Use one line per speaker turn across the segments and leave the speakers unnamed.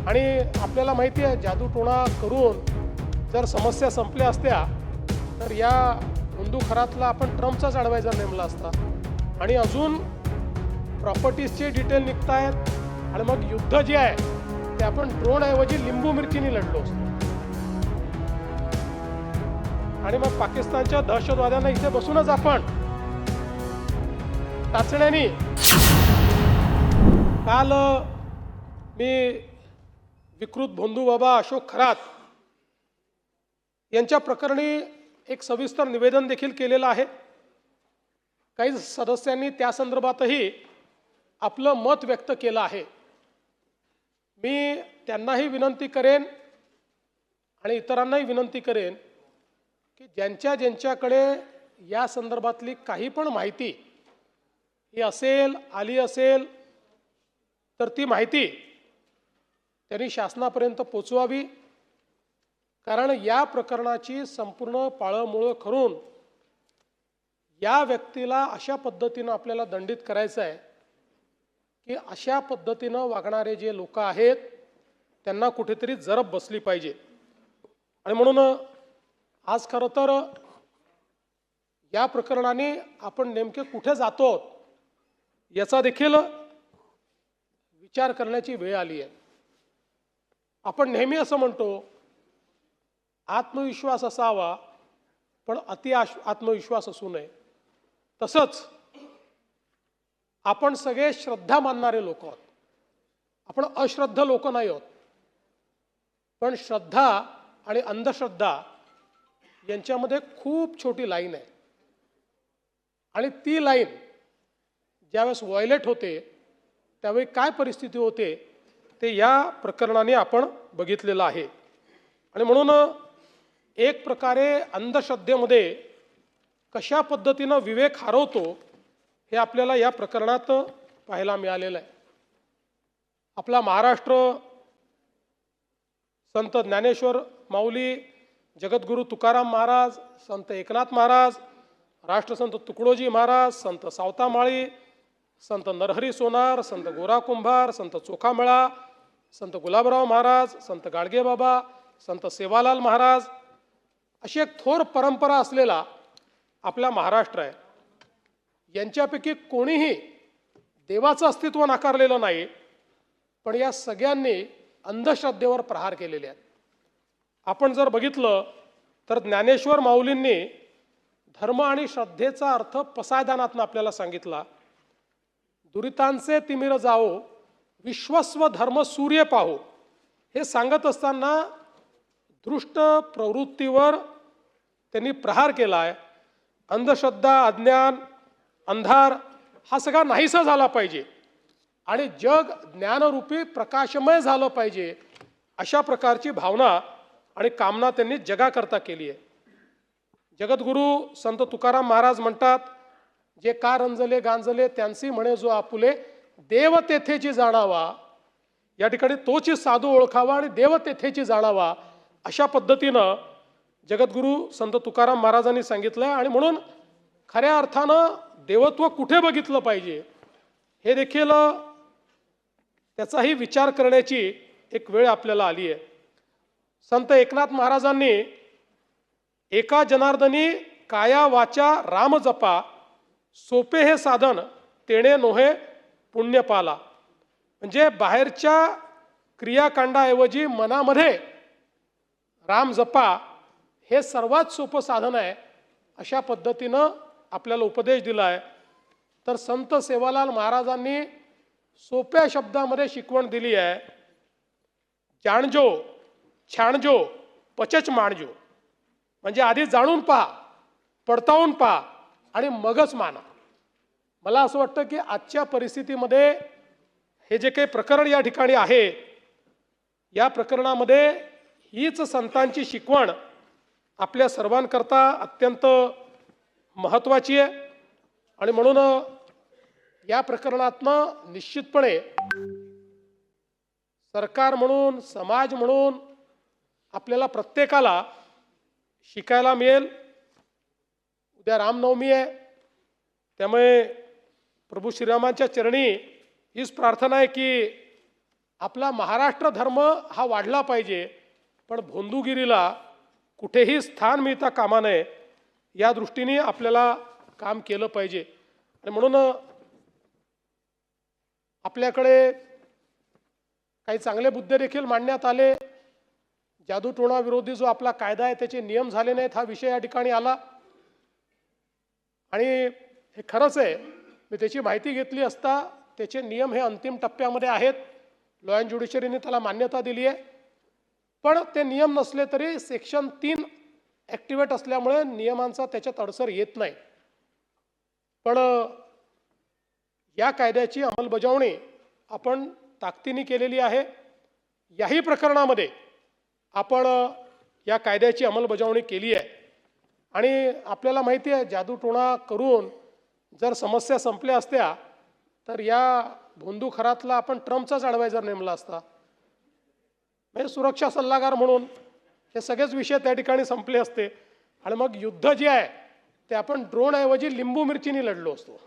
आणि आपल्याला माहिती आहे जादूटोणा करून जर समस्या संपल्या असत्या तर या हिंदू खरातला आपण ट्रम्पचाच अडवायझर नेमला असता आणि अजून प्रॉपर्टीजचे डिटेल निघतायत आणि मग युद्ध जे आहे ते आपण ड्रोनऐवजी लिंबू मिरचीने लढलो असतो आणि मग पाकिस्तानच्या दहशतवाद्यांना इथे बसूनच आपण टाचण्यानी काल मी विकृत भोंदू बाबा अशोक खरात यांच्या प्रकरणी एक सविस्तर निवेदन देखील केलेलं आहे। काही सदस्यांनी त्या संदर्भातही आपलं मत व्यक्त केलं आहे। मी त्यांनाही विनंती करेन आणि इतरांनाही विनंती करेन की ज्यांच्याकडे या संदर्भातली काही पण माहिती ही आली असेल तर ती माहिती त्यांनी शासनापर्यंत पोचवावी, कारण या प्रकरणाची संपूर्ण पाळंमुळं करून या व्यक्तीला अशा पद्धतीनं आपल्याला दंडित करायचं आहे की अशा पद्धतीनं वागणारे जे लोक आहेत त्यांना कुठेतरी जरब बसली पाहिजे। आणि म्हणून आज खरं तर या प्रकरणाने आपण नेमके कुठे जातो याचा देखील विचार करण्याची वेळ आली आहे। आपण नेहमी असं म्हणतो आत्मविश्वास असावा पण अति आत्मविश्वास असू नये। तसंच आपण सगळे श्रद्धा मानणारे लोक आहोत, आपण अश्रद्ध लोक नाही आहोत। पण श्रद्धा आणि अंधश्रद्धा यांच्यामध्ये खूप छोटी लाईन आहे आणि ती लाईन ज्यावेळेस व्हायलेट होते त्यावेळी काय परिस्थिती होते ते या प्रकरणाने आपण बघितलेलं आहे। आणि म्हणून एक प्रकारे अंधश्रद्धेमध्ये कशा पद्धतीनं विवेक हरवतो हे आपल्याला या प्रकरणात पाहायला मिळालेलं आहे। आपला महाराष्ट्र संत ज्ञानेश्वर माऊली, जगद्गुरू तुकाराम महाराज, संत एकनाथ महाराज, राष्ट्रसंत तुकडोजी महाराज, संत सावतामाळी, संत नरहरी सोनार, संत गोरा कुंभार, संत चोखामेळा, संत गुलाबराव महाराज, संत गाडगेबाबा, संत सेवालाल महाराज अशी एक थोर परंपरा असलेला आपला महाराष्ट्र आहे। यांच्यापैकी कोणीही देवाचं अस्तित्व नाकारलेलं नाही, पण या सगळ्यांनी अंधश्रद्धेवर प्रहार केलेले आहेत। आपण जर बघितलं तर ज्ञानेश्वर माऊलींनी धर्म आणि श्रद्धेचा अर्थ पसायदानातून आपल्याला सांगितला। दुरितांचे तिमिर जाओ, विश्वस्व धर्म सूर्य पाहो, हे सांगत असताना दृष्ट प्रवृत्तीवर त्यांनी प्रहार केलाय। अंधश्रद्धा, अज्ञान, अंधार हा सगळा नाहीसा झाला पाहिजे आणि जग ज्ञानरूपी प्रकाशमय झालं पाहिजे, अशा प्रकारची भावना आणि कामना त्यांनी जगाकरता केली आहे। जगद्गुरू संत तुकाराम महाराज म्हणतात, जे का रंजले गांजले त्यांसी म्हणे जो आपुले, देव तेथेची जाणावा। या ठिकाणी तोची साधू ओळखावा आणि देव तेथेची जाणावा, अशा पद्धतीनं जगद्गुरू संत तुकाराम महाराजांनी सांगितलंय। आणि म्हणून खऱ्या अर्थानं देवत्व कुठे बघितलं पाहिजे हे देखील त्याचाही विचार करण्याची एक वेळ आपल्याला आली आहे। संत एकनाथ महाराजांनी एका जनार्दनी काया वाचा राम जपा, सोपे हे साधन तेणे नोहे पुण्य पाला। म्हणजे बाहेरच्या क्रियाकांडाऐवजी मनामध्ये राम जपा हे सर्वात सोपं साधन आहे, अशा पद्धतीनं आपल्याला उपदेश दिला आहे। तर संत सेवालाल महाराजांनी सोप्या शब्दामध्ये शिकवण दिली आहे, जाणजो छाणजो पचच माणजो। म्हणजे आधी जाणून पहा, पडताळून पहा आणि मगच माना। मला असं वाटतं की आजच्या परिस्थितीमध्ये हे जे काही प्रकरण या ठिकाणी आहे, या प्रकरणामध्ये हीच संतांची शिकवण आपल्या सर्वांकरता अत्यंत महत्त्वाची आहे। आणि म्हणून या प्रकरणातनं निश्चितपणे सरकार म्हणून, समाज म्हणून आपल्याला प्रत्येकाला शिकायला मिळेल। उद्या रामनवमी आहे, त्यामुळे प्रभू श्रीरामांच्या चरणी हीच प्रार्थना आहे की आपला महाराष्ट्र धर्म हा वाढला पाहिजे, पण भोंदूगिरीला कुठेही स्थान मिळता कामा नये या दृष्टीने आपल्याला काम केलं पाहिजे. आणि म्हणून आपल्याकडे काही चांगले मुद्दे देखील मांडण्यात आले. जादूटोणा विरोधी जो आपला कायदा आहे त्याचे नियम झाले नाहीत हा विषय या ठिकाणी आला. आणि हे खरंच आहे, मी त्याची माहिती घेतली असता त्याचे नियम हे अंतिम टप्प्यामध्ये आहेत. लॉ अँड ज्युडिशरीने त्याला मान्यता दिली आहे, पण ते नियम नसले तरी सेक्शन 3 ॲक्टिवेट असल्यामुळे नियमांचा त्याच्यात अडसर येत नाही. पण या कायद्याची अंमलबजावणी आपण ताकदीने केलेली आहे. याही प्रकरणामध्ये आपण या कायद्याची अंमलबजावणी केली आहे. आणि आपल्याला माहिती आहे, जादूटोणा करून जर समस्या संपल्या असत्या तर या भोंदू खरातला आपण ट्रम्पचाच ॲडवायझर नेमला असता. म्हणजे सुरक्षा सल्लागार म्हणून हे सगळेच विषय त्या ठिकाणी संपले असते. आणि मग युद्ध जे आहे ते आपण ड्रोनऐवजी लिंबू मिरचीने लढलो असतो.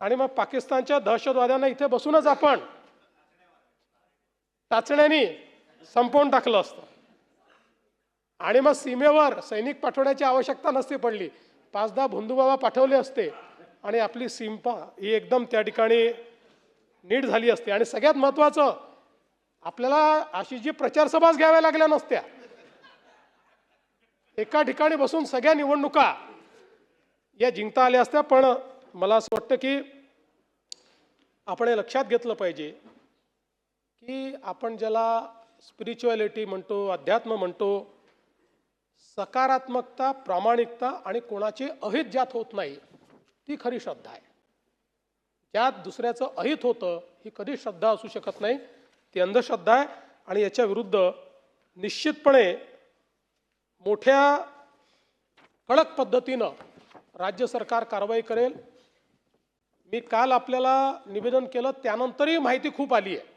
आणि मग पाकिस्तानच्या दहशतवाद्यांना इथे बसूनच आपण टाचण्यांनी संपवून टाकलं असतं. आणि मग सीमेवर सैनिक पाठवण्याची आवश्यकता नसती पडली. 5-10 भोंदूबाबा पाठवले असते आणि आपली सीमा ही एकदम त्या ठिकाणी नीट झाली असते. आणि सगळ्यात महत्त्वाचं, आपल्याला अशी जी प्रचारसभाच घ्याव्या लागल्या नसत्या. एका ठिकाणी बसून सगळ्या निवडणुका या जिंकता आल्या असत्या. पण मला असं वाटतं की आपण हे लक्षात घेतलं पाहिजे की आपण ज्याला स्पिरिच्युअलिटी म्हणतो, अध्यात्म म्हणतो, सकारात्मकता, प्रामाणिकता आणि कोणाचे अहित ज्यात होत नाही ती खरी श्रद्धा आहे. ज्यात दुसऱ्याचं अहित होतं ही कधी श्रद्धा असू शकत नाही, ती अंधश्रद्धा आहे. आणि याच्या विरुद्ध निश्चितपणे मोठ्या कडक पद्धतीनं राज्य सरकार कारवाई करेल. मी काल आपल्याला निवेदन केलं, त्यानंतरही माहिती खूप आली आहे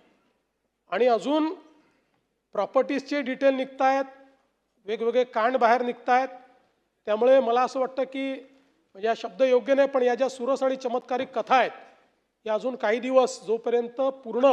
आणि अजून प्रॉपर्टीजचे डिटेल निघत आहेत, वेगवेगळे कांड बाहेर निघत आहेत. त्यामुळे मला असं वाटतं की म्हणजे हा शब्द योग्य नाही, पण या ज्या सुरस आणि चमत्कारिक कथा आहेत या अजून काही दिवस जोपर्यंत पूर्ण